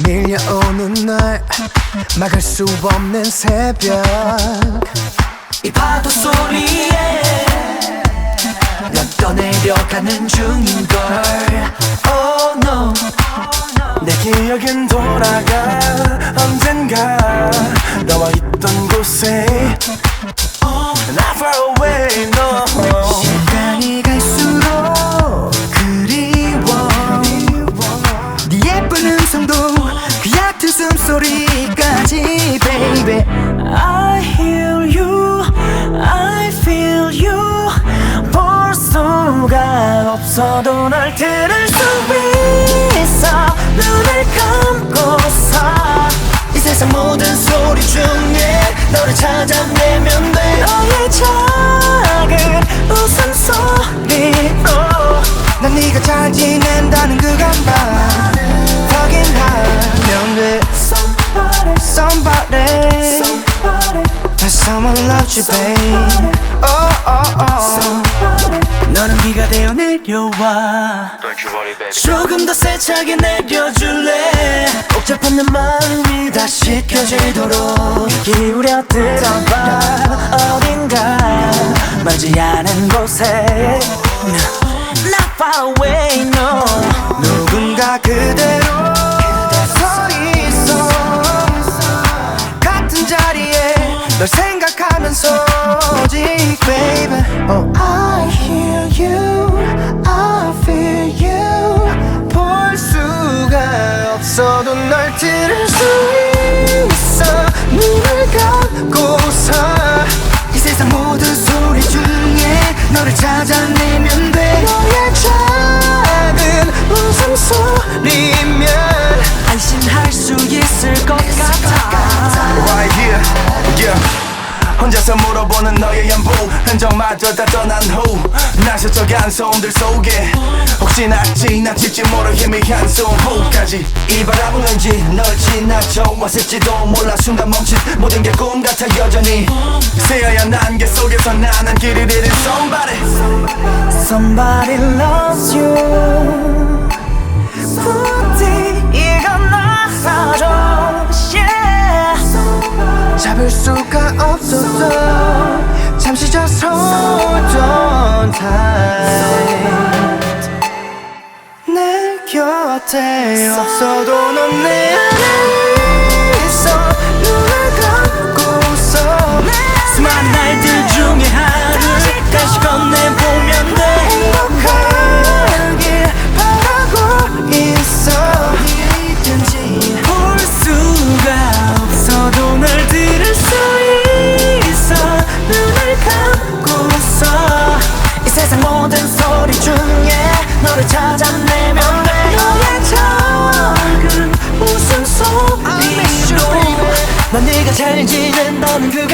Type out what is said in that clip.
밀려오는 날 막을 수 없는 새벽 이 파도 소리에 난 떠내려가는 중인걸. Oh no, 내 기억엔 돌아가 언젠가 너와 있던 곳에 Not far away, no. 시간이 갈수록 그리워 네 예쁜 음성도 그 얕은 숨소리까지 baby I hear you, I feel you. 볼 수가 없어도 널 들을 수 있어. 눈을 감고서 이 세상 모든 소리 중에 너를 찾아내면 돼. 너의 작은 웃음소리로 난 네가 잘 지낸다는 그것만 확인하면 돼. Somebody Someone loves you babe. Oh oh oh 너는 비가 되어 내려와. 조금 더 세차게 내려줄래. 복잡한 내 마음이 다시 켜지도록 기울여 들어봐. 어딘가 멀지 않은 곳에 Not far away, no. 누군가 그대로 서 있어 같은 자리에 널 생각하면서 오직 baby Oh I hear you I feel you 볼 수가 없어도 널 들을 수 있어. 눈을 감고서 이 세상 모든 소리 중에 너를 찾아내면 돼. 너의 작은 웃음소리면 안심할 수 있을 것 같아. Right here, yeah. 혼자서 물어보는 너의 연보 흔적마저 다 떠난 후 날 스쳐간 소음들 속에 혹시나 지나칠지 모를 희미한 소음까지 이 바람은 왠지 널 지나쳐 왔을지도 몰라. 순간 멈춘 모든 게 꿈 같아 여전히 새하얀 안개 속에서 나는 길을 잃은 somebody. Somebody loves you. 부디 이건 나서줘. Yeah. 잡을 수가 없었어. 잠시 just hold on tight. 내 곁에 없어도 넌 내 안에 있어. 눈을 감고서 수많은 날들 중에 하루를 다시 건네보면 돼. 행복하길 바라고 있어. 어디에 있든지 볼 수가 없어도 널 들을 수 있어. 눈을 감고서 이 세상 모든 소리 중에 너를 찾아내면 돼. 너의 작은 웃음소리로 난 네가 잘 지낸다는 그